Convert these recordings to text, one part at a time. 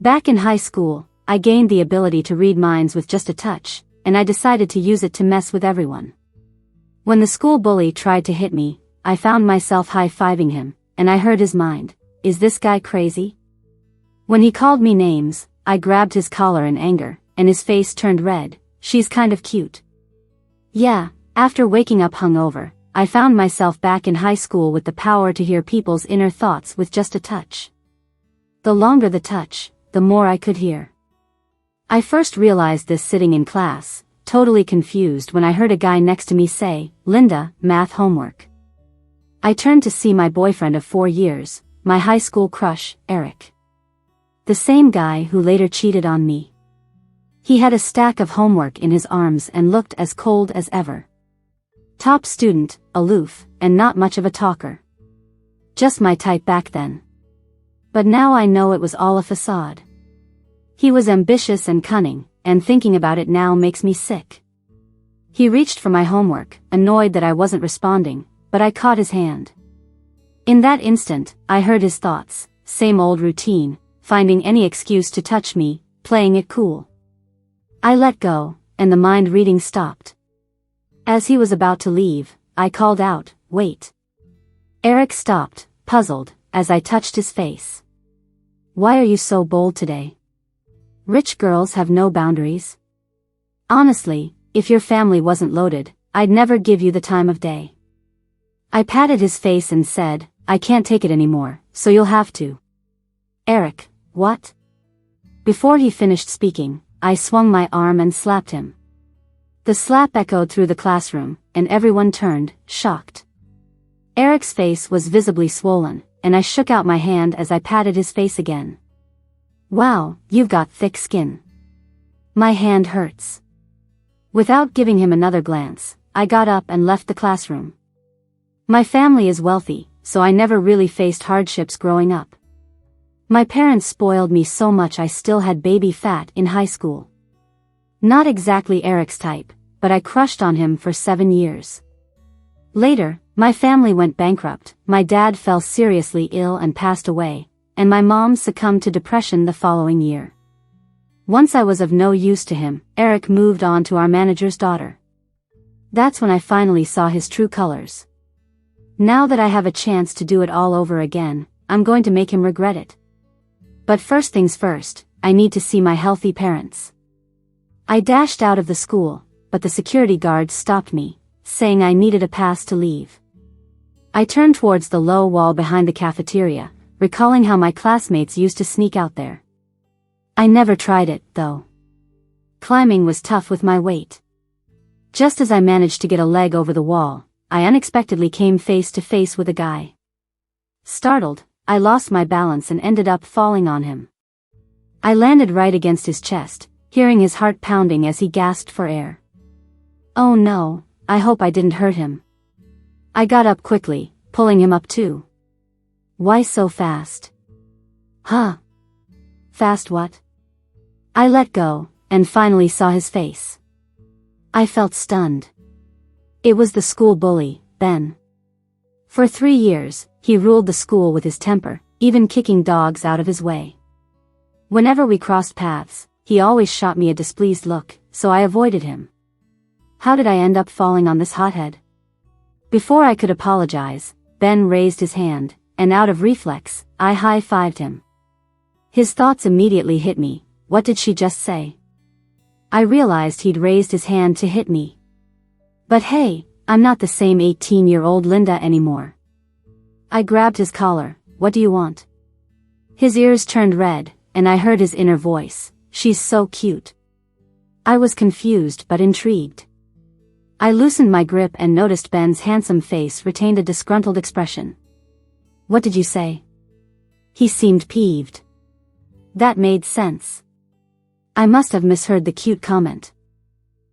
Back in high school, I gained the ability to read minds with just a touch, and I decided to use it to mess with everyone. When the school bully tried to hit me, I found myself high-fiving him, and I heard his mind. Is this guy crazy? When he called me names, I grabbed his collar in anger, and his face turned red. She's kind of cute. Yeah, after waking up hungover, I found myself back in high school with the power to hear people's inner thoughts with just a touch. The longer the touch, the more I could hear. I first realized this sitting in class, totally confused when I heard a guy next to me say, "Linda, math homework." I turned to see my boyfriend of 4 years, my high school crush, Eric. The same guy who later cheated on me. He had a stack of homework in his arms and looked as cold as ever. Top student, aloof, and not much of a talker. Just my type back then. But now I know it was all a facade. He was ambitious and cunning, and thinking about it now makes me sick. He reached for my homework, annoyed that I wasn't responding, but I caught his hand. In that instant, I heard his thoughts, same old routine, finding any excuse to touch me, playing it cool. I let go, and the mind reading stopped. As he was about to leave, I called out, "Wait." Eric stopped, puzzled, as I touched his face. "Why are you so bold today? Rich girls have no boundaries. Honestly, if your family wasn't loaded, I'd never give you the time of day." I patted his face and said, "I can't take it anymore, so you'll have to." "Eric, what?" Before he finished speaking, I swung my arm and slapped him. The slap echoed through the classroom, and everyone turned, shocked. Eric's face was visibly swollen, and I shook out my hand as I patted his face again. "Wow, you've got thick skin. My hand hurts." Without giving him another glance, I got up and left the classroom. My family is wealthy, so I never really faced hardships growing up. My parents spoiled me so much I still had baby fat in high school. Not exactly Eric's type, but I crushed on him for 7 years. Later, my family went bankrupt, my dad fell seriously ill and passed away, and my mom succumbed to depression the following year. Once I was of no use to him, Eric moved on to our manager's daughter. That's when I finally saw his true colors. Now that I have a chance to do it all over again, I'm going to make him regret it. But first things first, I need to see my healthy parents. I dashed out of the school, but the security guards stopped me, saying I needed a pass to leave. I turned towards the low wall behind the cafeteria, recalling how my classmates used to sneak out there. I never tried it, though. Climbing was tough with my weight. Just as I managed to get a leg over the wall, I unexpectedly came face to face with a guy. Startled, I lost my balance and ended up falling on him. I landed right against his chest, hearing his heart pounding as he gasped for air. Oh no, I hope I didn't hurt him. I got up quickly, pulling him up too. Why so fast? Huh? Fast what? I let go, and finally saw his face. I felt stunned. It was the school bully, Ben. For 3 years, he ruled the school with his temper, even kicking dogs out of his way. Whenever we crossed paths, he always shot me a displeased look, so I avoided him. How did I end up falling on this hothead? Before I could apologize, Ben raised his hand, and out of reflex, I high-fived him. His thoughts immediately hit me. What did she just say? I realized he'd raised his hand to hit me. But hey, I'm not the same 18-year-old Linda anymore. I grabbed his collar. What do you want? His ears turned red, and I heard his inner voice. She's so cute. I was confused but intrigued. I loosened my grip and noticed Ben's handsome face retained a disgruntled expression. What did you say? He seemed peeved. That made sense. I must have misheard the cute comment.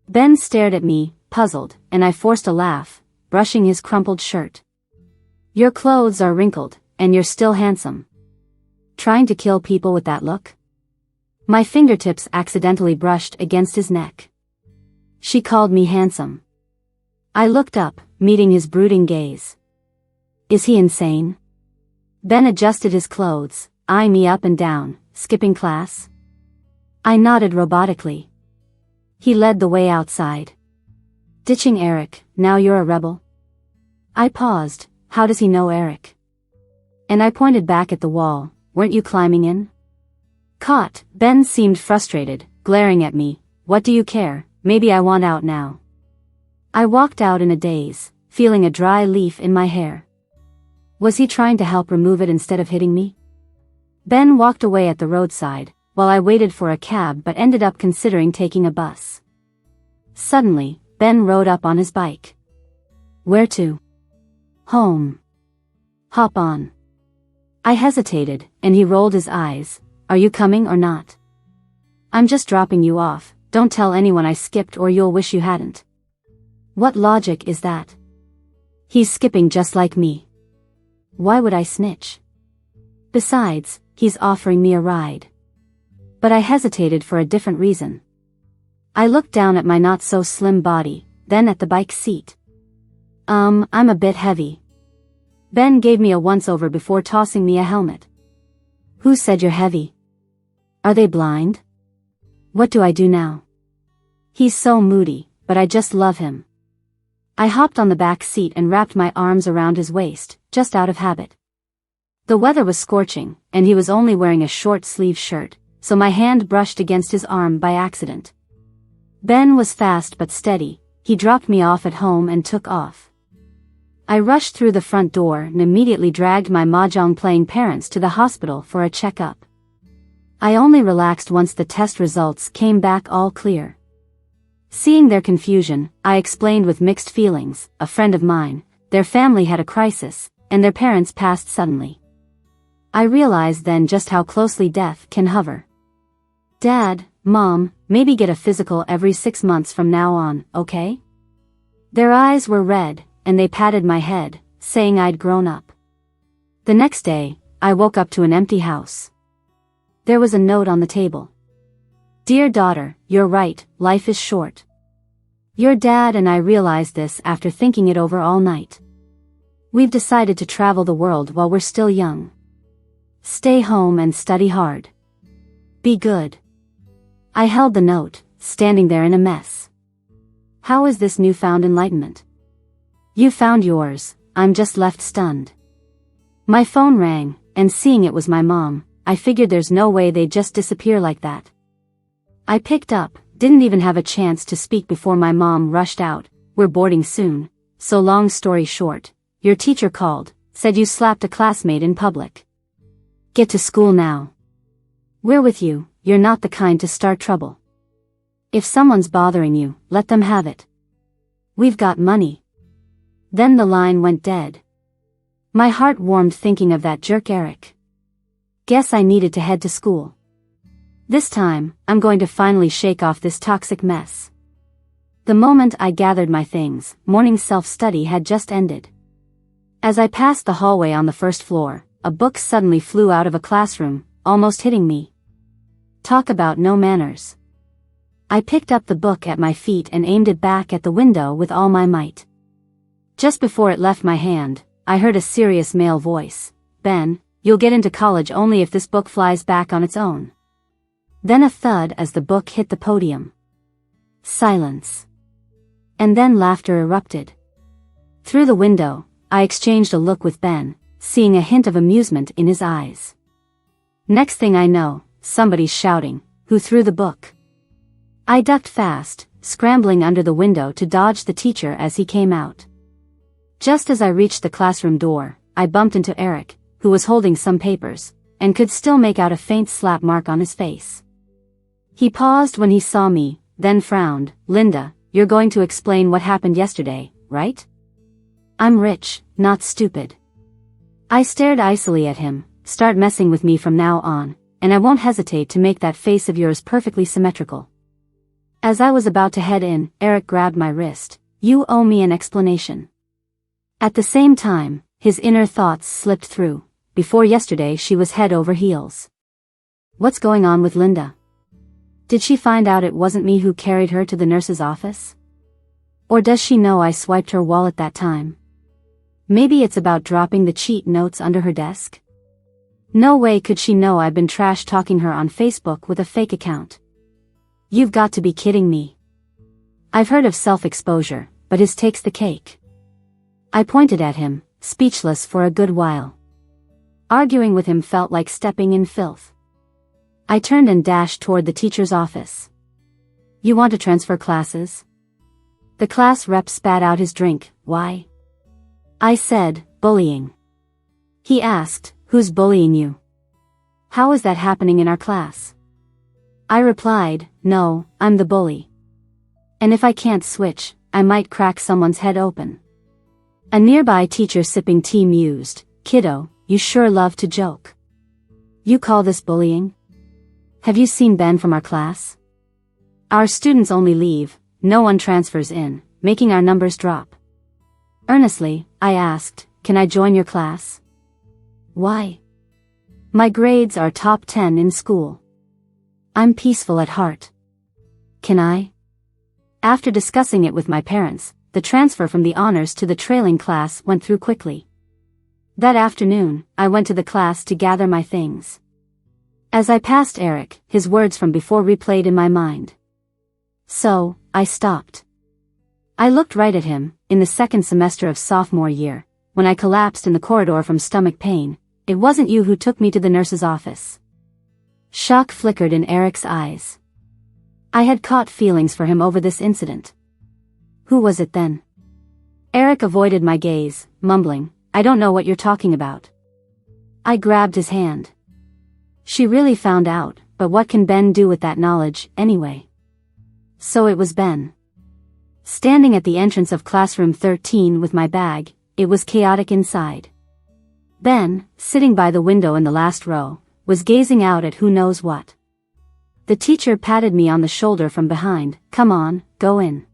Ben stared at me, puzzled, and I forced a laugh, brushing his crumpled shirt. Your clothes are wrinkled, and you're still handsome. Trying to kill people with that look? My fingertips accidentally brushed against his neck. She called me handsome. I looked up, meeting his brooding gaze. Is he insane? Ben adjusted his clothes, eyeing me up and down, skipping class? I nodded robotically. He led the way outside. Ditching Eric, now you're a rebel? I paused. How does he know Eric? And I pointed back at the wall. Weren't you climbing in? Caught. Ben seemed frustrated, glaring at me. What do you care? Maybe I want out now. I walked out in a daze, feeling a dry leaf in my hair. Was he trying to help remove it instead of hitting me? Ben walked away at the roadside, while I waited for a cab but ended up considering taking a bus. Suddenly, Ben rode up on his bike. Where to? Home. Hop on. I hesitated, and he rolled his eyes. Are you coming or not? I'm just dropping you off. Don't tell anyone I skipped or you'll wish you hadn't. What logic is that? He's skipping just like me. Why would I snitch? Besides, he's offering me a ride. But I hesitated for a different reason. I looked down at my not-so-slim body, then at the bike seat. I'm a bit heavy. Ben gave me a once-over before tossing me a helmet. Who said you're heavy? Are they blind? What do I do now? He's so moody, but I just love him. I hopped on the back seat and wrapped my arms around his waist, just out of habit. The weather was scorching, and he was only wearing a short-sleeved shirt, so my hand brushed against his arm by accident. Ben was fast but steady. He dropped me off at home and took off. I rushed through the front door and immediately dragged my mahjong-playing parents to the hospital for a checkup. I only relaxed once the test results came back all clear. Seeing their confusion, I explained with mixed feelings. A friend of mine, their family had a crisis, and their parents passed suddenly. I realized then just how closely death can hover. Dad, Mom, maybe get a physical every 6 months from now on, okay? Their eyes were red, and they patted my head, saying I'd grown up. The next day, I woke up to an empty house. There was a note on the table. Dear daughter, you're right, life is short. Your dad and I realized this after thinking it over all night. We've decided to travel the world while we're still young. Stay home and study hard. Be good. I held the note, standing there in a mess. How is this newfound enlightenment? You found yours, I'm just left stunned. My phone rang, and seeing it was my mom, I figured there's no way they'd just disappear like that. I picked up, didn't even have a chance to speak before my mom rushed out. We're boarding soon, so long story short, your teacher called, said you slapped a classmate in public. Get to school now. We're with you, you're not the kind to start trouble. If someone's bothering you, let them have it. We've got money. Then the line went dead. My heart warmed thinking of that jerk Eric. Guess I needed to head to school. This time, I'm going to finally shake off this toxic mess. The moment I gathered my things, morning self-study had just ended. As I passed the hallway on the first floor, a book suddenly flew out of a classroom, almost hitting me. Talk about no manners. I picked up the book at my feet and aimed it back at the window with all my might. Just before it left my hand, I heard a serious male voice. Ben, you'll get into college only if this book flies back on its own. Then a thud as the book hit the podium. Silence. And then laughter erupted. Through the window, I exchanged a look with Ben, seeing a hint of amusement in his eyes. Next thing I know, somebody's shouting, "Who threw the book?" I ducked fast, scrambling under the window to dodge the teacher as he came out. Just as I reached the classroom door, I bumped into Eric, who was holding some papers, and could still make out a faint slap mark on his face. He paused when he saw me, then frowned. Linda, you're going to explain what happened yesterday, right? I'm rich, not stupid. I stared icily at him. Start messing with me from now on, and I won't hesitate to make that face of yours perfectly symmetrical. As I was about to head in, Eric grabbed my wrist. You owe me an explanation. At the same time, his inner thoughts slipped through. Before yesterday she was head over heels. What's going on with Linda? Did she find out it wasn't me who carried her to the nurse's office? Or does she know I swiped her wallet that time? Maybe it's about dropping the cheat notes under her desk? No way could she know I've been trash-talking her on Facebook with a fake account. You've got to be kidding me. I've heard of self-exposure, but his takes the cake. I pointed at him, speechless for a good while. Arguing with him felt like stepping in filth. I turned and dashed toward the teacher's office. You want to transfer classes? The class rep spat out his drink. Why? I said, bullying. He asked, who's bullying you? How is that happening in our class? I replied, no, I'm the bully. And if I can't switch, I might crack someone's head open. A nearby teacher sipping tea mused, kiddo, you sure love to joke. You call this bullying? Have you seen Ben from our class? Our students only leave, no one transfers in, making our numbers drop. Earnestly, I asked, can I join your class? Why? My grades are top 10 in school. I'm peaceful at heart. Can I? After discussing it with my parents, the transfer from the honors to the trailing class went through quickly. That afternoon, I went to the class to gather my things. As I passed Eric, his words from before replayed in my mind. So, I stopped. I looked right at him, in the second semester of sophomore year, when I collapsed in the corridor from stomach pain. It wasn't you who took me to the nurse's office. Shock flickered in Eric's eyes. I had caught feelings for him over this incident. Who was it then? Eric avoided my gaze, mumbling, I don't know what you're talking about. I grabbed his hand. She really found out, but what can Ben do with that knowledge, anyway? So it was Ben. Standing at the entrance of classroom 13 with my bag, it was chaotic inside. Ben, sitting by the window in the last row, was gazing out at who knows what. The teacher patted me on the shoulder from behind, come on, go in.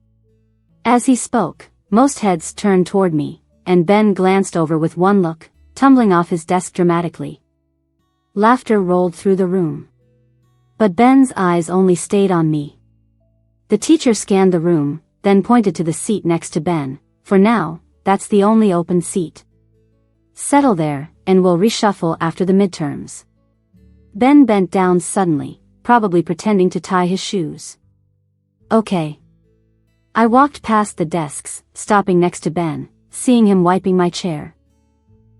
As he spoke, most heads turned toward me, and Ben glanced over with one look, tumbling off his desk dramatically. Laughter rolled through the room. But Ben's eyes only stayed on me. The teacher scanned the room, then pointed to the seat next to Ben. For now, that's the only open seat. Settle there, and we'll reshuffle after the midterms. Ben bent down suddenly, probably pretending to tie his shoes. Okay. I walked past the desks, stopping next to Ben, seeing him wiping my chair.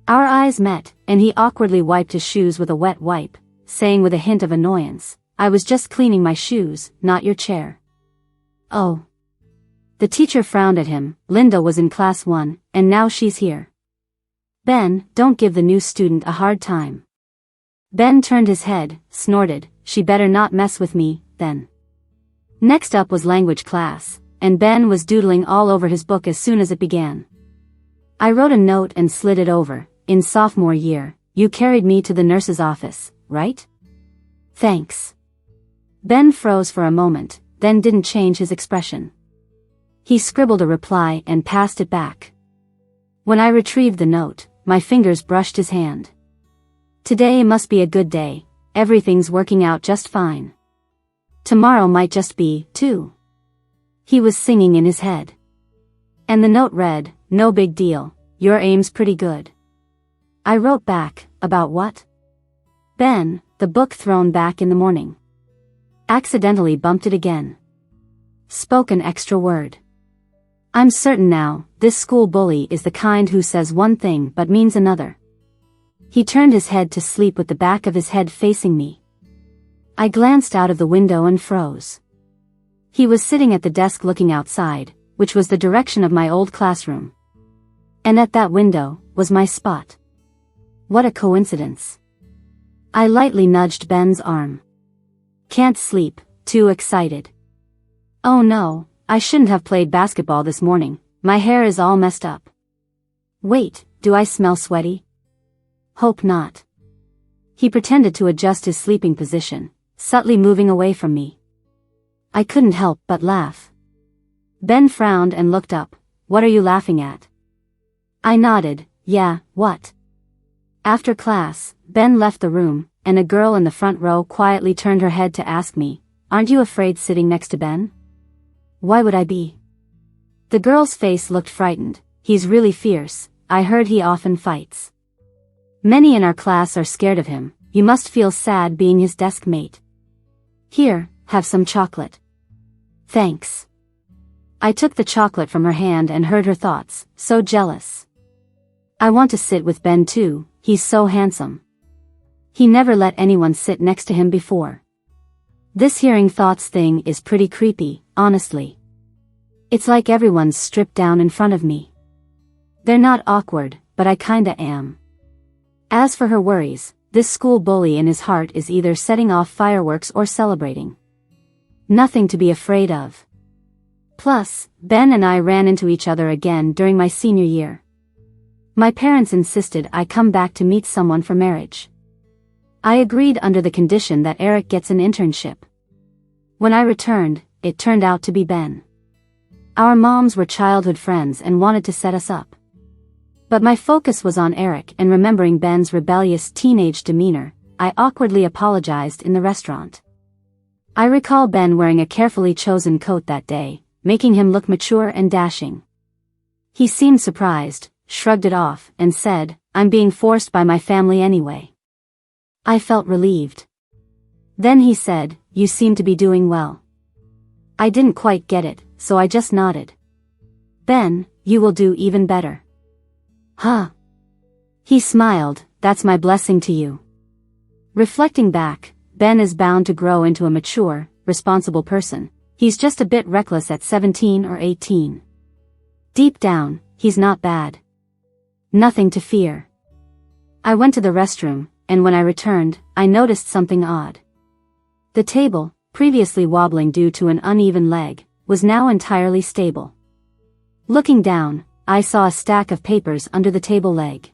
Our eyes met, and he awkwardly wiped his shoes with a wet wipe, saying with a hint of annoyance, I was just cleaning my shoes, not your chair. Oh. The teacher frowned at him. Linda was in class 1, and now she's here. Ben, don't give the new student a hard time. Ben turned his head, snorted, she better not mess with me, then. Next up was language class, and Ben was doodling all over his book as soon as it began. I wrote a note and slid it over. In sophomore year, you carried me to the nurse's office, right? Thanks. Ben froze for a moment, then didn't change his expression. He scribbled a reply and passed it back. When I retrieved the note, my fingers brushed his hand. Today must be a good day, everything's working out just fine. Tomorrow might just be, too. He was singing in his head. And the note read, no big deal, your aim's pretty good. I wrote back, about what? Ben, the book thrown back in the morning. Accidentally bumped it again. Spoke an extra word. I'm certain now, this school bully is the kind who says one thing but means another. He turned his head to sleep with the back of his head facing me. I glanced out of the window and froze. He was sitting at the desk looking outside, which was the direction of my old classroom. And at that window, was my spot. What a coincidence. I lightly nudged Ben's arm. Can't sleep, too excited. Oh no, I shouldn't have played basketball this morning, my hair is all messed up. Wait, do I smell sweaty? Hope not. He pretended to adjust his sleeping position, subtly moving away from me. I couldn't help but laugh. Ben frowned and looked up. What are you laughing at? I nodded, yeah, what? After class, Ben left the room, and a girl in the front row quietly turned her head to ask me, aren't you afraid sitting next to Ben? Why would I be? The girl's face looked frightened. He's really fierce, I heard he often fights. Many in our class are scared of him. You must feel sad being his desk mate. Here, have some chocolate. Thanks. I took the chocolate from her hand and heard her thoughts, so jealous. I want to sit with Ben too, he's so handsome. He never let anyone sit next to him before. This hearing thoughts thing is pretty creepy, honestly. It's like everyone's stripped down in front of me. They're not awkward, but I kinda am. As for her worries, this school bully in his heart is either setting off fireworks or celebrating. Nothing to be afraid of. Plus, Ben and I ran into each other again during my senior year. My parents insisted I come back to meet someone for marriage. I agreed under the condition that Eric gets an internship. When I returned, it turned out to be Ben. Our moms were childhood friends and wanted to set us up. But my focus was on Eric, and remembering Ben's rebellious teenage demeanor, I awkwardly apologized in the restaurant. I recall Ben wearing a carefully chosen coat that day, making him look mature and dashing. He seemed surprised, shrugged it off, and said, "I'm being forced by my family anyway." I felt relieved. Then he said, "You seem to be doing well." I didn't quite get it, so I just nodded. "Ben, you will do even better." Huh? He smiled, "That's my blessing to you." Reflecting back, Ben is bound to grow into a mature, responsible person. He's just a bit reckless at 17 or 18. Deep down, he's not bad. Nothing to fear. I went to the restroom, and when I returned, I noticed something odd. The table, previously wobbling due to an uneven leg, was now entirely stable. Looking down, I saw a stack of papers under the table leg.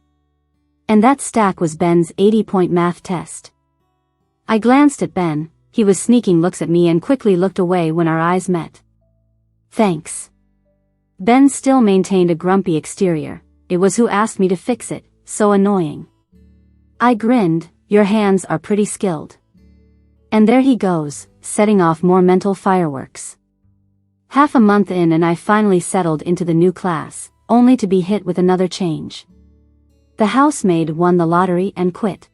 And that stack was Ben's 80-point math test. I glanced at Ben. He was sneaking looks at me and quickly looked away when our eyes met. "Thanks." Ben still maintained a grumpy exterior. It was who asked me to fix it, so annoying. I grinned, "Your hands are pretty skilled." And there he goes, setting off more mental fireworks. Half a month in and I finally settled into the new class, only to be hit with another change. The housemaid won the lottery and quit.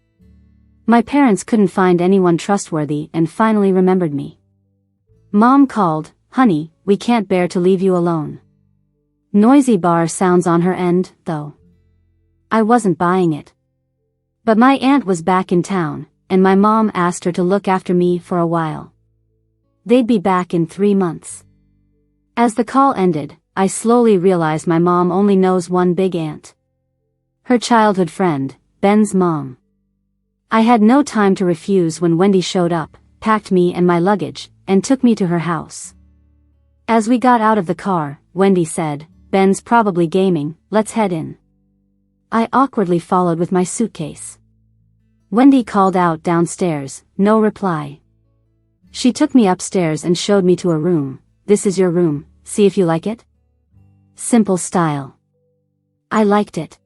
My parents couldn't find anyone trustworthy and finally remembered me. Mom called, "Honey, we can't bear to leave you alone." Noisy bar sounds on her end, though. I wasn't buying it. But my aunt was back in town, and my mom asked her to look after me for a while. They'd be back in 3 months. As the call ended, I slowly realized my mom only knows one big aunt. Her childhood friend, Ben's mom. I had no time to refuse when Wendy showed up, packed me and my luggage, and took me to her house. As we got out of the car, Wendy said, "Ben's probably gaming, let's head in." I awkwardly followed with my suitcase. Wendy called out downstairs, no reply. She took me upstairs and showed me to a room. "This is your room, see if you like it." Simple style. I liked it.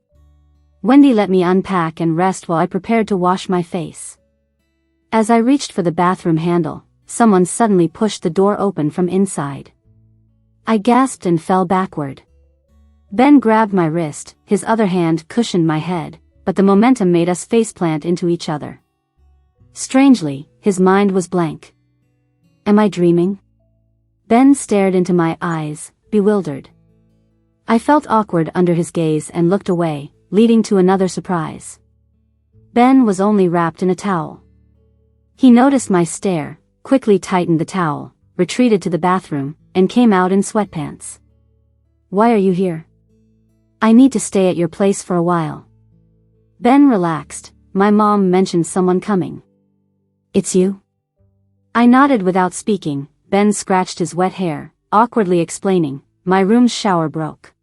Wendy let me unpack and rest while I prepared to wash my face. As I reached for the bathroom handle, someone suddenly pushed the door open from inside. I gasped and fell backward. Ben grabbed my wrist, his other hand cushioned my head, but the momentum made us faceplant into each other. Strangely, his mind was blank. Am I dreaming? Ben stared into my eyes, bewildered. I felt awkward under his gaze and looked away, leading to another surprise. Ben was only wrapped in a towel. He noticed my stare, quickly tightened the towel, retreated to the bathroom, and came out in sweatpants. "Why are you here?" "I need to stay at your place for a while." Ben relaxed. "My mom mentioned someone coming." "It's you?" I nodded without speaking. Ben scratched his wet hair, awkwardly explaining, "My room's shower broke.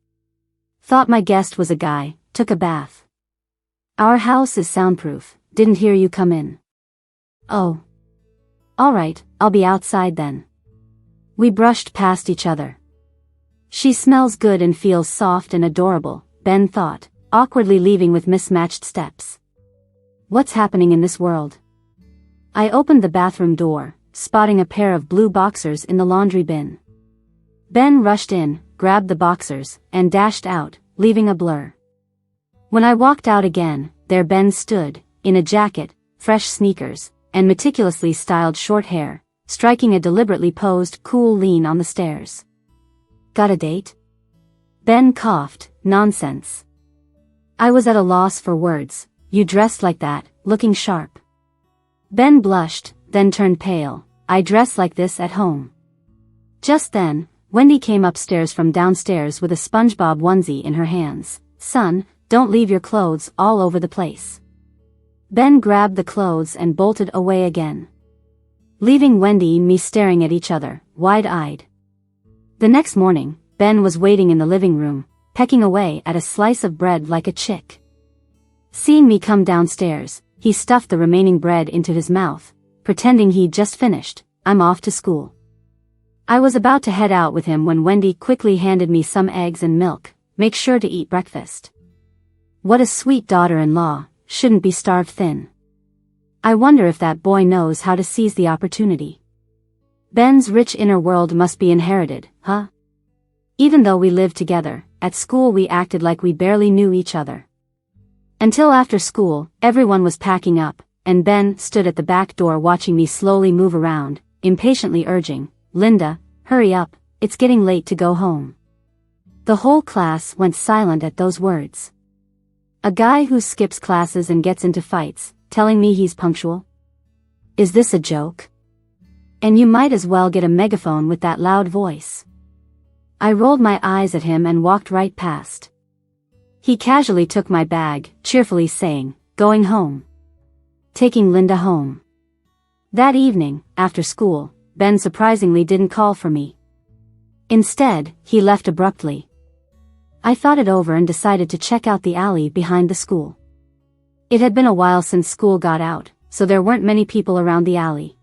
Thought my guest was a guy, took a bath. Our house is soundproof, didn't hear you come in." "Oh. Alright, I'll be outside then." We brushed past each other. She smells good and feels soft and adorable, Ben thought, awkwardly leaving with mismatched steps. What's happening in this world? I opened the bathroom door, spotting a pair of blue boxers in the laundry bin. Ben rushed in, grabbed the boxers, and dashed out, leaving a blur. When I walked out again, there Ben stood, in a jacket, fresh sneakers, and meticulously styled short hair, striking a deliberately posed cool lean on the stairs. "Got a date?" Ben coughed. "Nonsense." I was at a loss for words. "You dressed like that, looking sharp." Ben blushed, then turned pale. "I dress like this at home." Just then, Wendy came upstairs from downstairs with a SpongeBob onesie in her hands. "Son, don't leave your clothes all over the place." Ben grabbed the clothes and bolted away again, leaving Wendy and me staring at each other, wide-eyed. The next morning, Ben was waiting in the living room, pecking away at a slice of bread like a chick. Seeing me come downstairs, he stuffed the remaining bread into his mouth, pretending he'd just finished. "I'm off to school." I was about to head out with him when Wendy quickly handed me some eggs and milk. "Make sure to eat breakfast." What a sweet daughter-in-law, shouldn't be starved thin. I wonder if that boy knows how to seize the opportunity. Ben's rich inner world must be inherited, huh? Even though we lived together, at school we acted like we barely knew each other. Until after school, everyone was packing up, and Ben stood at the back door watching me slowly move around, impatiently urging, "Linda, hurry up, it's getting late to go home." The whole class went silent at those words. A guy who skips classes and gets into fights, telling me he's punctual? Is this a joke? And you might as well get a megaphone with that loud voice. I rolled my eyes at him and walked right past. He casually took my bag, cheerfully saying, "Going home." Taking Linda home. That evening, after school, Ben surprisingly didn't call for me. Instead, he left abruptly. I thought it over and decided to check out the alley behind the school. It had been a while since school got out, so there weren't many people around the alley.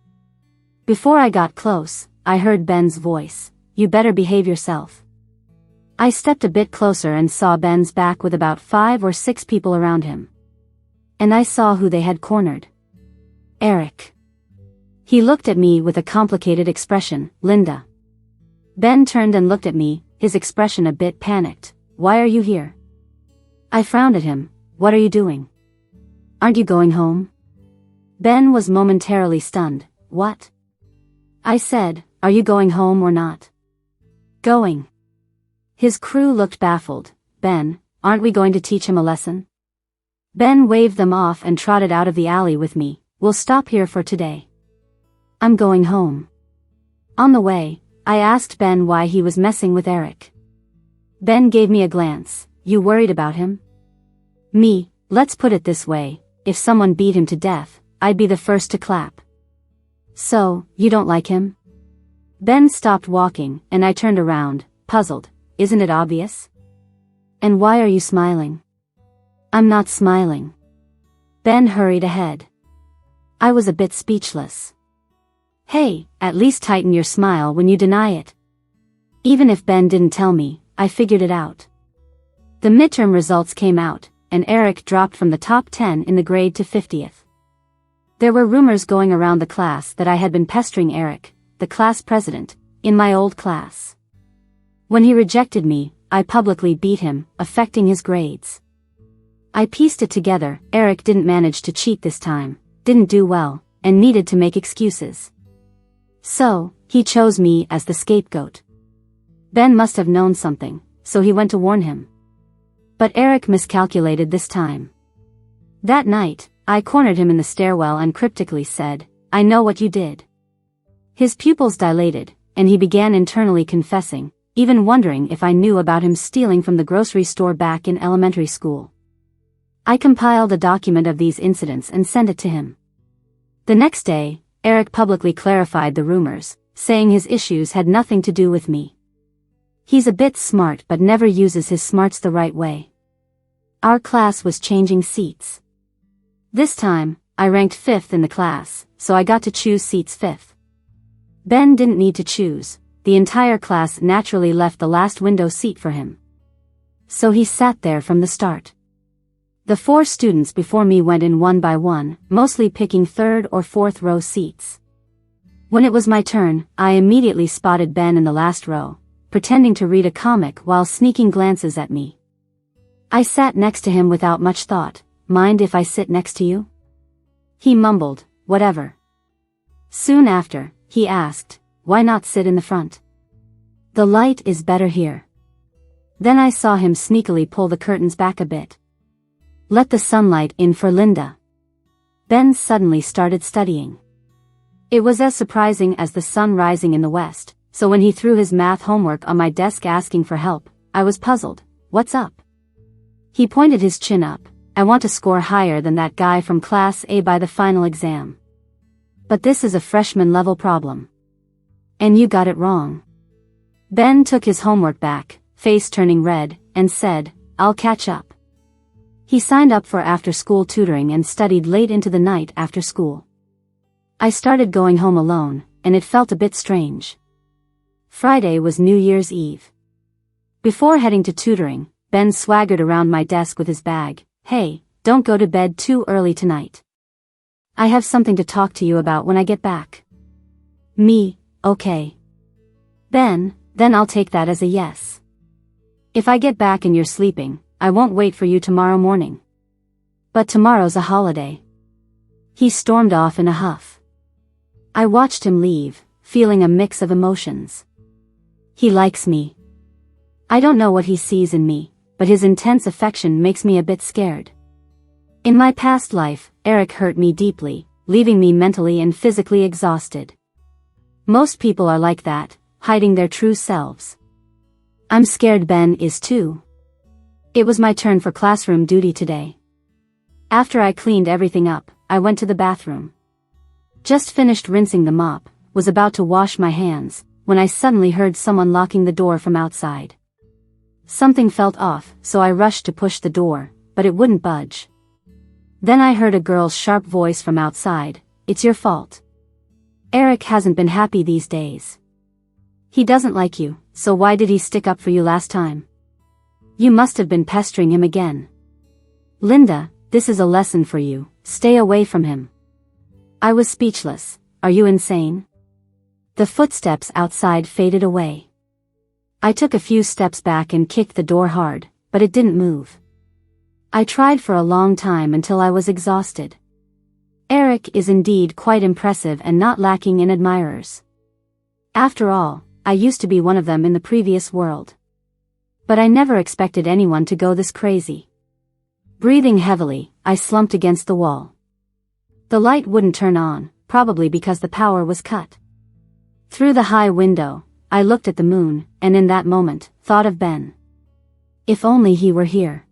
Before I got close, I heard Ben's voice, "You better behave yourself." I stepped a bit closer and saw Ben's back with about 5 or 6 people around him. And I saw who they had cornered. Eric. He looked at me with a complicated expression. "Linda." Ben turned and looked at me, his expression a bit panicked. "Why are you here?" I frowned at him. "What are you doing? Aren't you going home?" Ben was momentarily stunned. "What?" I said, "Are you going home or not?" "Going." His crew looked baffled. "Ben, aren't we going to teach him a lesson?" Ben waved them off and trotted out of the alley with me. "We'll stop here for today." "I'm going home." On the way, I asked Ben why he was messing with Eric. Ben gave me a glance. "You worried about him?" "Me, let's put it this way, if someone beat him to death, I'd be the first to clap." "So, you don't like him?" Ben stopped walking, and I turned around, puzzled. "Isn't it obvious?" "And why are you smiling?" "I'm not smiling." Ben hurried ahead. I was a bit speechless. Hey, at least tighten your smile when you deny it. Even if Ben didn't tell me, I figured it out. The midterm results came out, and Eric dropped from the top 10 in the grade to 50th. There were rumors going around the class that I had been pestering Eric, the class president, in my old class. When he rejected me, I publicly beat him, affecting his grades. I pieced it together. Eric didn't manage to cheat this time, didn't do well, and needed to make excuses. So, he chose me as the scapegoat. Ben must have known something, so he went to warn him. But Eric miscalculated this time. That night, I cornered him in the stairwell and cryptically said, "I know what you did." His pupils dilated, and he began internally confessing, even wondering if I knew about him stealing from the grocery store back in elementary school. I compiled a document of these incidents and sent it to him. The next day, Eric publicly clarified the rumors, saying his issues had nothing to do with me. He's a bit smart but never uses his smarts the right way. Our class was changing seats. This time, I ranked 5th in the class, so I got to choose seats 5th. Ben didn't need to choose, the entire class naturally left the last window seat for him. So he sat there from the start. The 4 students before me went in one by one, mostly picking 3rd or 4th row seats. When it was my turn, I immediately spotted Ben in the last row, pretending to read a comic while sneaking glances at me. I sat next to him without much thought, mind if I sit next to you? He mumbled, whatever. Soon after, he asked, why not sit in the front? The light is better here. Then I saw him sneakily pull the curtains back a bit. Let the sunlight in for Linda. Ben suddenly started studying. It was as surprising as the sun rising in the west, so when he threw his math homework on my desk asking for help, I was puzzled. What's up? He pointed his chin up. I want to score higher than that guy from Class A by the final exam. But this is a freshman level problem. And you got it wrong. Ben took his homework back, face turning red, and said, I'll catch up. He signed up for after-school tutoring and studied late into the night after school. I started going home alone, and it felt a bit strange. Friday was New Year's Eve. Before heading to tutoring, Ben swaggered around my desk with his bag. Hey, don't go to bed too early tonight. I have something to talk to you about when I get back. Me, okay. Ben, then I'll take that as a yes. If I get back and you're sleeping, I won't wait for you tomorrow morning. But tomorrow's a holiday. He stormed off in a huff. I watched him leave, feeling a mix of emotions. He likes me. I don't know what he sees in me, but his intense affection makes me a bit scared. In my past life, Eric hurt me deeply, leaving me mentally and physically exhausted. Most people are like that, hiding their true selves. I'm scared Ben is too. It was my turn for classroom duty today. After I cleaned everything up, I went to the bathroom. Just finished rinsing the mop, was about to wash my hands, when I suddenly heard someone locking the door from outside. Something felt off, so I rushed to push the door, but it wouldn't budge. Then I heard a girl's sharp voice from outside, it's your fault. Eric hasn't been happy these days. He doesn't like you, so why did he stick up for you last time? You must have been pestering him again. Linda, this is a lesson for you, stay away from him. I was speechless. Are you insane? The footsteps outside faded away. I took a few steps back and kicked the door hard, but it didn't move. I tried for a long time until I was exhausted. Eric is indeed quite impressive and not lacking in admirers. After all, I used to be one of them in the previous world. But I never expected anyone to go this crazy. Breathing heavily, I slumped against the wall. The light wouldn't turn on, probably because the power was cut. Through the high window, I looked at the moon, and in that moment, thought of Ben. If only he were here.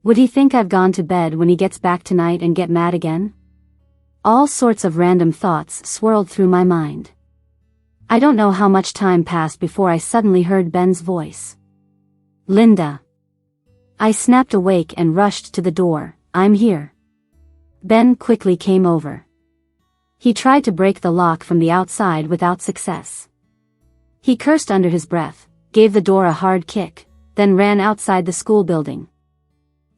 Would he think I've gone to bed when he gets back tonight and get mad again? All sorts of random thoughts swirled through my mind. I don't know how much time passed before I suddenly heard Ben's voice. Linda. I snapped awake and rushed to the door. I'm here. Ben quickly came over. He tried to break the lock from the outside without success. He cursed under his breath, gave the door a hard kick, then ran outside the school building.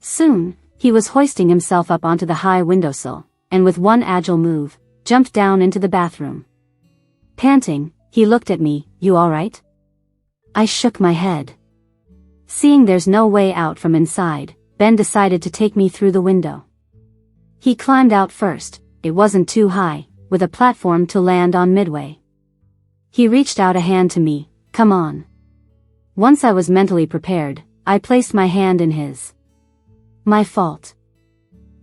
Soon, he was hoisting himself up onto the high windowsill, and with one agile move, jumped down into the bathroom. Panting, he looked at me, you alright? I shook my head. Seeing there's no way out from inside, Ben decided to take me through the window. He climbed out first, it wasn't too high, with a platform to land on midway. He reached out a hand to me, come on. Once I was mentally prepared, I placed my hand in his. My fault.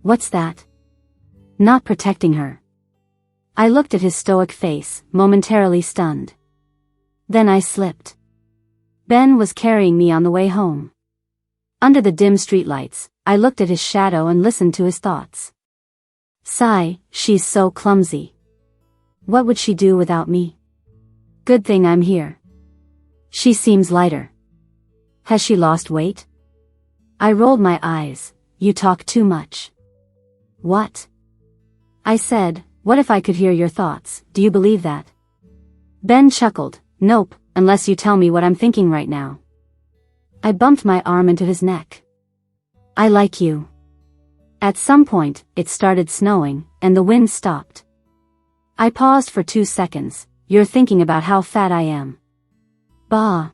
What's that? Not protecting her. I looked at his stoic face, momentarily stunned. Then I slipped. Ben was carrying me on the way home. Under the dim streetlights, I looked at his shadow and listened to his thoughts. Sigh, she's so clumsy. What would she do without me? Good thing I'm here. She seems lighter. Has she lost weight? I rolled my eyes. You talk too much. What? I said, what if I could hear your thoughts, do you believe that? Ben chuckled, nope, unless you tell me what I'm thinking right now. I bumped my arm into his neck. I like you. At some point, it started snowing, and the wind stopped. I paused for 2 seconds. You're thinking about how fat I am. Bah.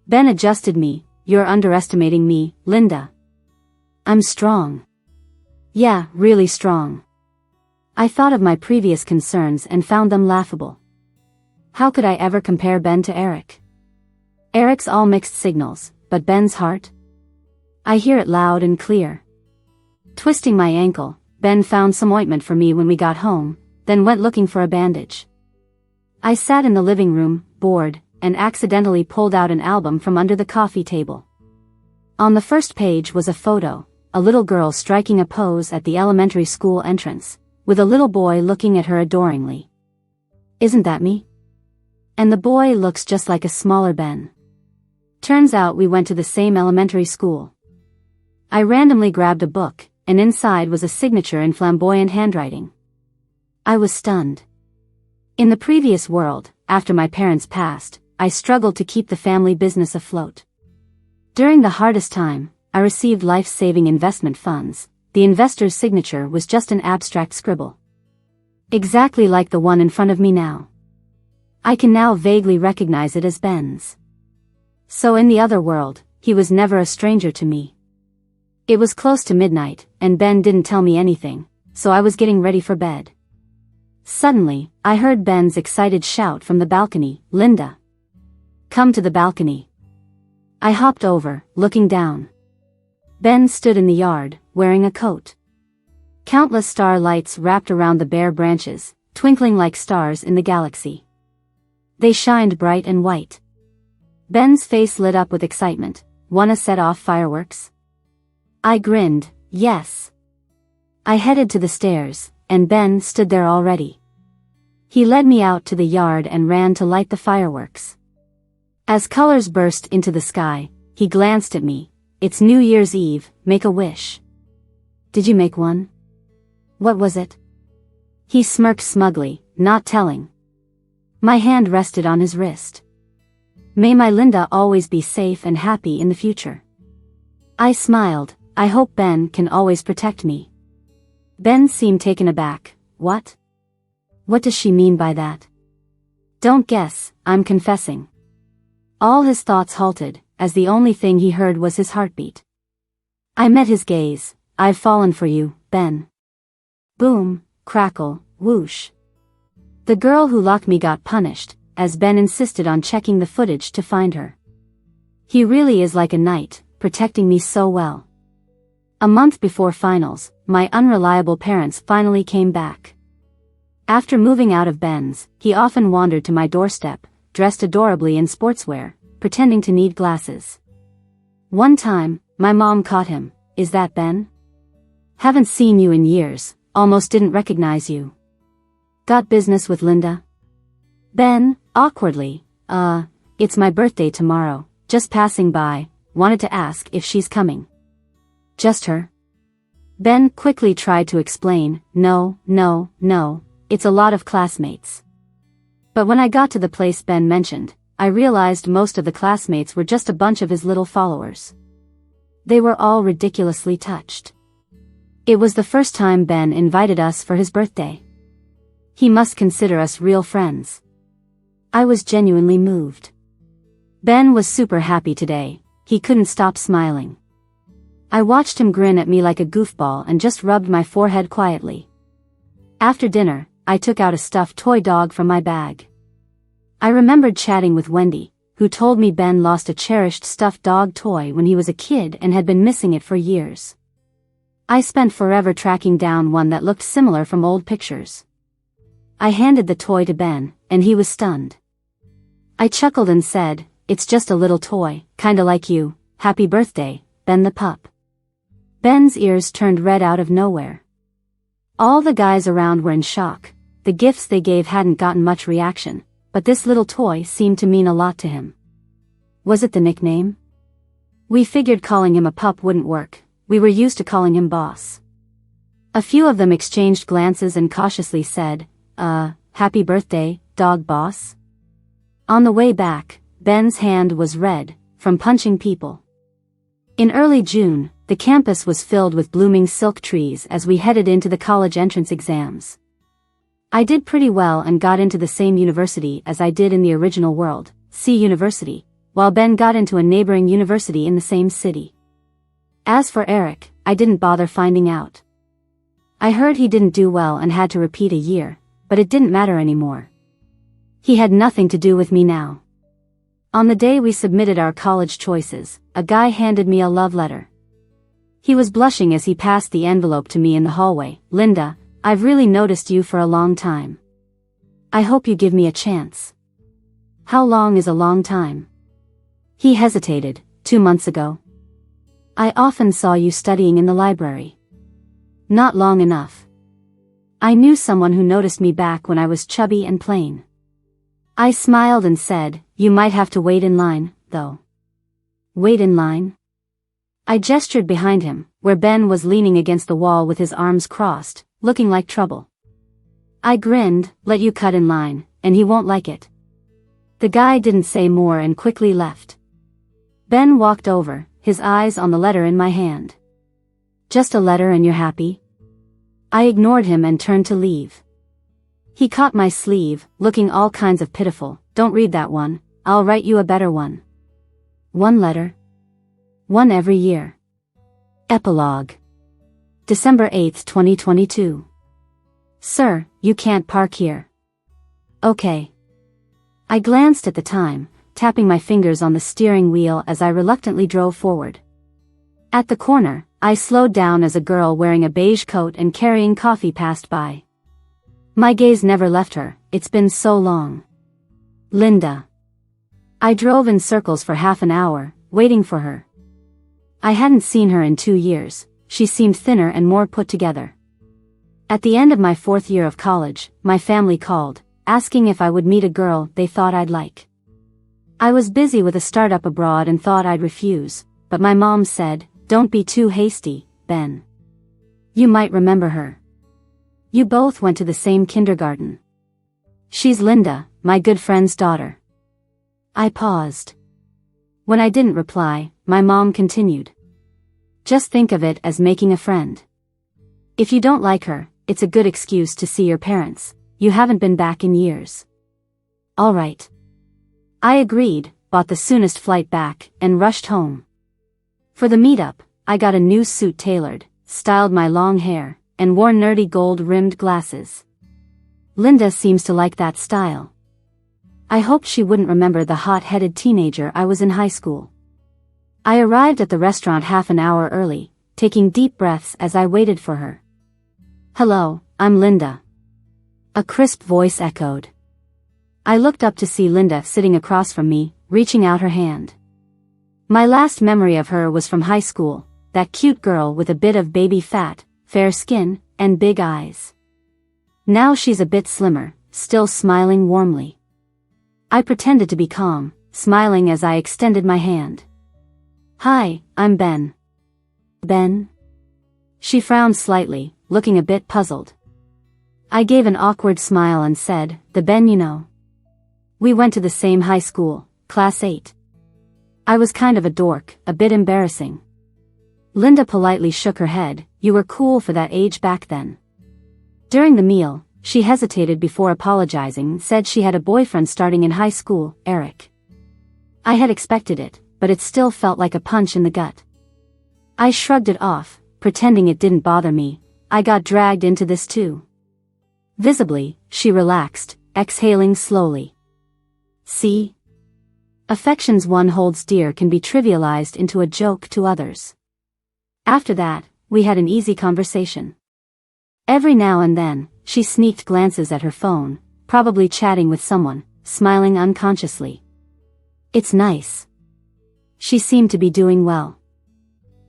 Ben adjusted me. You're underestimating me, Linda. I'm strong. Yeah, really strong. I thought of my previous concerns and found them laughable. How could I ever compare Ben to Eric? Eric's all mixed signals, but Ben's heart? I hear it loud and clear. Twisting my ankle, Ben found some ointment for me when we got home, then went looking for a bandage. I sat in the living room, bored, and accidentally pulled out an album from under the coffee table. On the first page was a photo, a little girl striking a pose at the elementary school entrance, with a little boy looking at her adoringly. Isn't that me? And the boy looks just like a smaller Ben. Turns out we went to the same elementary school. I randomly grabbed a book, and inside was a signature in flamboyant handwriting. I was stunned. In the previous world, after my parents passed, I struggled to keep the family business afloat. During the hardest time, I received life-saving investment funds. The investor's signature was just an abstract scribble. Exactly like the one in front of me now. I can now vaguely recognize it as Ben's. So in the other world, he was never a stranger to me. It was close to midnight, and Ben didn't tell me anything, so I was getting ready for bed. Suddenly, I heard Ben's excited shout from the balcony, "Linda! Come to the balcony." I hopped over, looking down. Ben stood in the yard, wearing a coat. Countless star lights wrapped around the bare branches, twinkling like stars in the galaxy. They shined bright and white. Ben's face lit up with excitement. "Wanna set off fireworks?" I grinned, yes. I headed to the stairs, and Ben stood there already. He led me out to the yard and ran to light the fireworks. As colors burst into the sky, he glanced at me. "It's New Year's Eve, make a wish." "Did you make one?" "What was it?" He smirked smugly, not telling. My hand rested on his wrist. "May my Linda always be safe and happy in the future." I smiled. I hope Ben can always protect me. Ben seemed taken aback. "What? What does she mean by that?" "Don't guess, I'm confessing." All his thoughts halted, as the only thing he heard was his heartbeat. I met his gaze. "I've fallen for you, Ben." Boom, crackle, whoosh. The girl who locked me got punished, as Ben insisted on checking the footage to find her. He really is like a knight, protecting me so well. A month before finals, my unreliable parents finally came back. After moving out of Ben's, he often wandered to my doorstep, dressed adorably in sportswear, pretending to need glasses. One time, my mom caught him. "Is that Ben? Haven't seen you in years, almost didn't recognize you. Got business with Linda?" Ben, awkwardly, It's my birthday tomorrow, just passing by, wanted to ask if she's coming." "Just her?" Ben quickly tried to explain. No, it's a lot of classmates." But when I got to the place Ben mentioned, I realized most of the classmates were just a bunch of his little followers. They were all ridiculously touched. It was the first time Ben invited us for his birthday. He must consider us real friends. I was genuinely moved. Ben was super happy today. He couldn't stop smiling. I watched him grin at me like a goofball and just rubbed my forehead quietly. After dinner, I took out a stuffed toy dog from my bag. I remembered chatting with Wendy, who told me Ben lost a cherished stuffed dog toy when he was a kid and had been missing it for years. I spent forever tracking down one that looked similar from old pictures. I handed the toy to Ben, and he was stunned. I chuckled and said, "It's just a little toy, kinda like you. Happy birthday, Ben the pup." Ben's ears turned red out of nowhere. All the guys around were in shock. The gifts they gave hadn't gotten much reaction, but this little toy seemed to mean a lot to him. Was it the nickname? We figured calling him a pup wouldn't work. We were used to calling him boss. A few of them exchanged glances and cautiously said, "Happy birthday, dog boss." On the way back, Ben's hand was red, from punching people. In early June, the campus was filled with blooming silk trees as we headed into the college entrance exams. I did pretty well and got into the same university as I did in the original world, C University, while Ben got into a neighboring university in the same city. As for Eric, I didn't bother finding out. I heard he didn't do well and had to repeat a year, but it didn't matter anymore. He had nothing to do with me now. On the day we submitted our college choices, a guy handed me a love letter. He was blushing as he passed the envelope to me in the hallway. "Linda, I've really noticed you for a long time. I hope you give me a chance." "How long is a long time?" He hesitated. 2 months ago. "I often saw you studying in the library." "Not long enough." I knew someone who noticed me back when I was chubby and plain. I smiled and said, "You might have to wait in line, though." "Wait in line?" I gestured behind him, where Ben was leaning against the wall with his arms crossed, looking like trouble. I grinned, "Let you cut in line, and he won't like it." The guy didn't say more and quickly left. Ben walked over, his eyes on the letter in my hand. "Just a letter and you're happy?" I ignored him and turned to leave. He caught my sleeve, looking all kinds of pitiful. "Don't read that one, I'll write you a better one." "One letter?" "One every year." Epilogue. December 8, 2022. "Sir, you can't park here." "Okay." I glanced at the time, tapping my fingers on the steering wheel as I reluctantly drove forward. At the corner, I slowed down as a girl wearing a beige coat and carrying coffee passed by. My gaze never left her. It's been so long. Linda. I drove in circles for half an hour, waiting for her. I hadn't seen her in 2 years. She seemed thinner and more put together. At the end of my 4th year of college, my family called, asking if I would meet a girl they thought I'd like. I was busy with a startup abroad and thought I'd refuse, but my mom said, "Don't be too hasty, Ben. You might remember her. You both went to the same kindergarten. She's Linda, my good friend's daughter." I paused. When I didn't reply, my mom continued. "Just think of it as making a friend. If you don't like her, it's a good excuse to see your parents. You haven't been back in years." "All right." I agreed, bought the soonest flight back, and rushed home. For the meetup, I got a new suit tailored, styled my long hair, and wore nerdy gold-rimmed glasses. Linda seems to like that style. I hoped she wouldn't remember the hot-headed teenager I was in high school. I arrived at the restaurant half an hour early, taking deep breaths as I waited for her. "Hello, I'm Linda." A crisp voice echoed. I looked up to see Linda sitting across from me, reaching out her hand. My last memory of her was from high school, that cute girl with a bit of baby fat, fair skin, and big eyes. Now she's a bit slimmer, still smiling warmly. I pretended to be calm, smiling as I extended my hand. "Hi, I'm Ben." "Ben?" She frowned slightly, looking a bit puzzled. I gave an awkward smile and said, "The Ben you know. We went to the same high school, class 8. I was kind of a dork, a bit embarrassing." Linda politely shook her head. "You were cool for that age back then." During the meal, she hesitated before apologizing and said she had a boyfriend starting in high school, Eric. I had expected it, but it still felt like a punch in the gut. I shrugged it off, pretending it didn't bother me. I got dragged into this too. Visibly, she relaxed, exhaling slowly. See? Affections one holds dear can be trivialized into a joke to others. After that, we had an easy conversation. Every now and then, she sneaked glances at her phone, probably chatting with someone, smiling unconsciously. It's nice. She seemed to be doing well.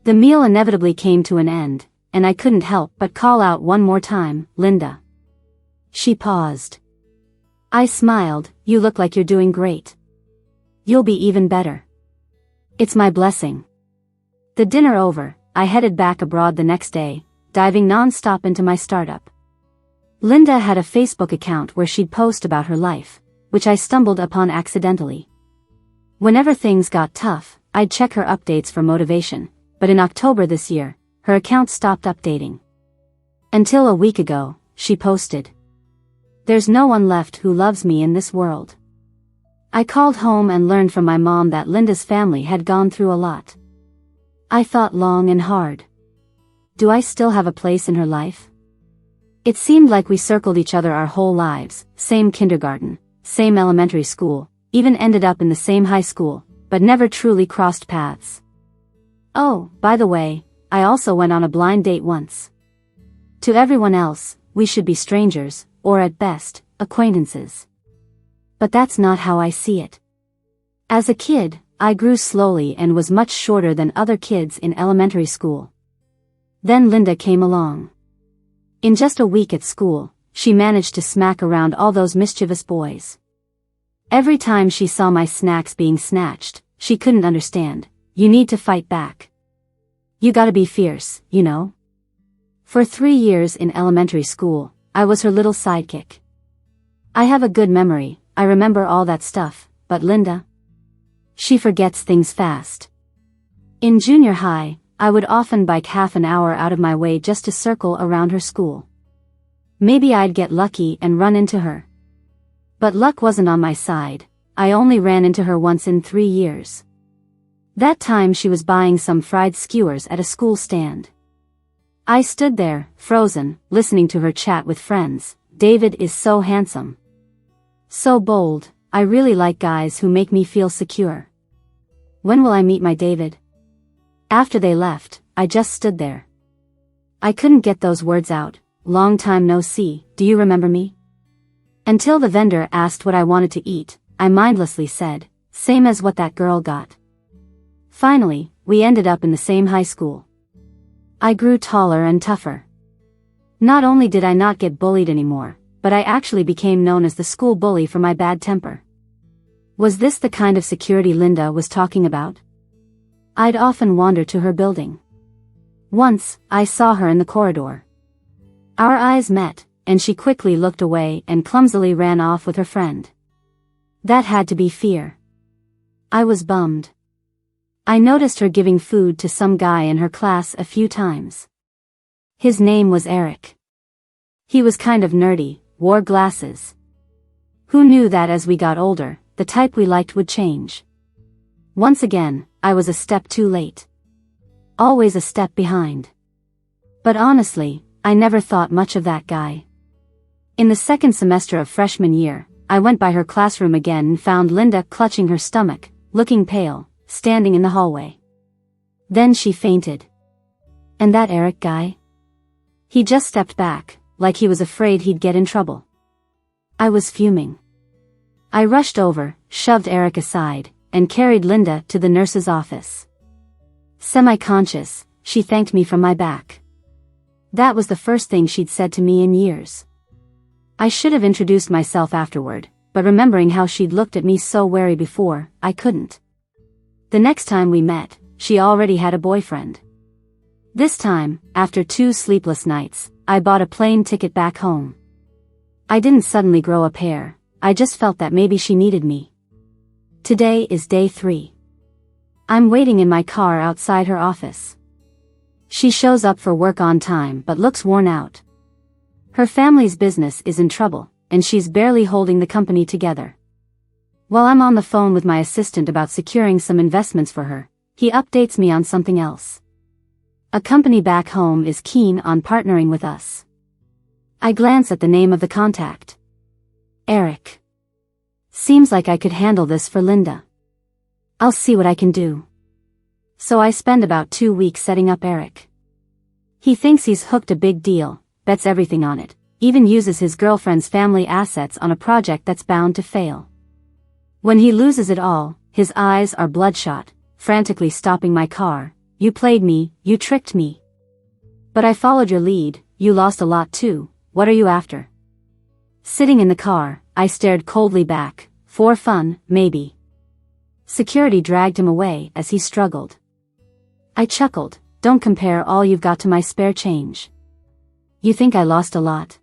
The meal inevitably came to an end, and I couldn't help but call out one more time, "Linda." She paused. I smiled. "You look like you're doing great. You'll be even better." "It's my blessing." The dinner over, I headed back abroad the next day, diving non-stop into my startup. Linda had a Facebook account where she'd post about her life, which I stumbled upon accidentally. Whenever things got tough, I'd check her updates for motivation, but in October this year, her account stopped updating. Until a week ago, she posted, "There's no one left who loves me in this world." I called home and learned from my mom that Linda's family had gone through a lot. I thought long and hard. Do I still have a place in her life? It seemed like we circled each other our whole lives, same kindergarten, same elementary school, even ended up in the same high school, but never truly crossed paths. Oh, by the way, I also went on a blind date once. To everyone else, we should be strangers, or at best, acquaintances. But that's not how I see it. As a kid, I grew slowly and was much shorter than other kids in elementary school. Then Linda came along. In just a week at school, she managed to smack around all those mischievous boys. Every time she saw my snacks being snatched, she couldn't understand. You need to fight back. You gotta be fierce, you know? For 3 years in elementary school, I was her little sidekick. I have a good memory, I remember all that stuff, but Linda? She forgets things fast. In junior high, I would often bike half an hour out of my way just to circle around her school. Maybe I'd get lucky and run into her. But luck wasn't on my side. I only ran into her once in 3 years. That time she was buying some fried skewers at a school stand. I stood there, frozen, listening to her chat with friends. David is so handsome. So bold, I really like guys who make me feel secure. When will I meet my David? After they left, I just stood there. I couldn't get those words out. Long time no see, do you remember me? Until the vendor asked what I wanted to eat, I mindlessly said, same as what that girl got. Finally, we ended up in the same high school. I grew taller and tougher. Not only did I not get bullied anymore, but I actually became known as the school bully for my bad temper. Was this the kind of security Linda was talking about? I'd often wander to her building. Once, I saw her in the corridor. Our eyes met, and she quickly looked away and clumsily ran off with her friend. That had to be fear. I was bummed. I noticed her giving food to some guy in her class a few times. His name was Eric. He was kind of nerdy, wore glasses. Who knew that as we got older, the type we liked would change? Once again, I was a step too late. Always a step behind. But honestly, I never thought much of that guy. In the second semester of freshman year, I went by her classroom again and found Linda clutching her stomach, looking pale, standing in the hallway. Then she fainted. And that Eric guy? He just stepped back, like he was afraid he'd get in trouble. I was fuming. I rushed over, shoved Eric aside, and carried Linda to the nurse's office. Semi-conscious, she thanked me from my back. That was the first thing she'd said to me in years. I should have introduced myself afterward, but remembering how she'd looked at me so wary before, I couldn't. The next time we met, she already had a boyfriend. This time, after 2 sleepless nights, I bought a plane ticket back home. I didn't suddenly grow a pair, I just felt that maybe she needed me. Today is day 3. I'm waiting in my car outside her office. She shows up for work on time but looks worn out. Her family's business is in trouble, and she's barely holding the company together. While I'm on the phone with my assistant about securing some investments for her, he updates me on something else. A company back home is keen on partnering with us. I glance at the name of the contact. Eric. Seems like I could handle this for Linda. I'll see what I can do. So I spend about 2 weeks setting up Eric. He thinks he's hooked a big deal, bets everything on it, even uses his girlfriend's family assets on a project that's bound to fail. When he loses it all, his eyes are bloodshot, frantically stopping my car. You played me, you tricked me. But I followed your lead, you lost a lot too, what are you after? Sitting in the car, I stared coldly back, for fun, maybe. Security dragged him away as he struggled. I chuckled, don't compare all you've got to my spare change. You think I lost a lot?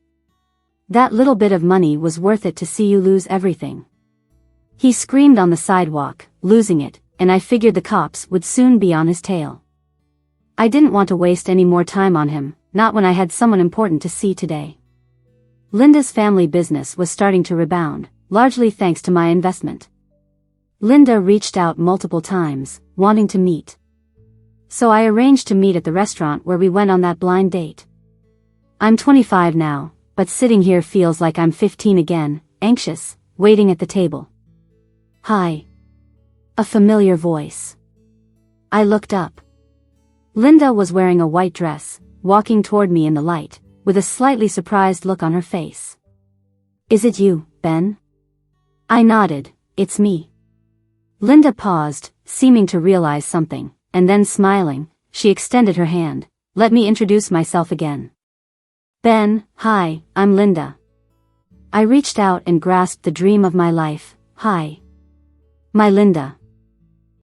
That little bit of money was worth it to see you lose everything. He screamed on the sidewalk, losing it, and I figured the cops would soon be on his tail. I didn't want to waste any more time on him, not when I had someone important to see today. Linda's family business was starting to rebound, largely thanks to my investment. Linda reached out multiple times, wanting to meet. So I arranged to meet at the restaurant where we went on that blind date. I'm 25 now, but sitting here feels like I'm 15 again, anxious, waiting at the table. Hi. A familiar voice. I looked up. Linda was wearing a white dress, walking toward me in the light, with a slightly surprised look on her face. Is it you, Ben? I nodded. It's me. Linda paused, seeming to realize something, and then smiling, she extended her hand. Let me introduce myself again. Ben, hi, I'm Linda. I reached out and grasped the dream of my life. Hi. My Linda.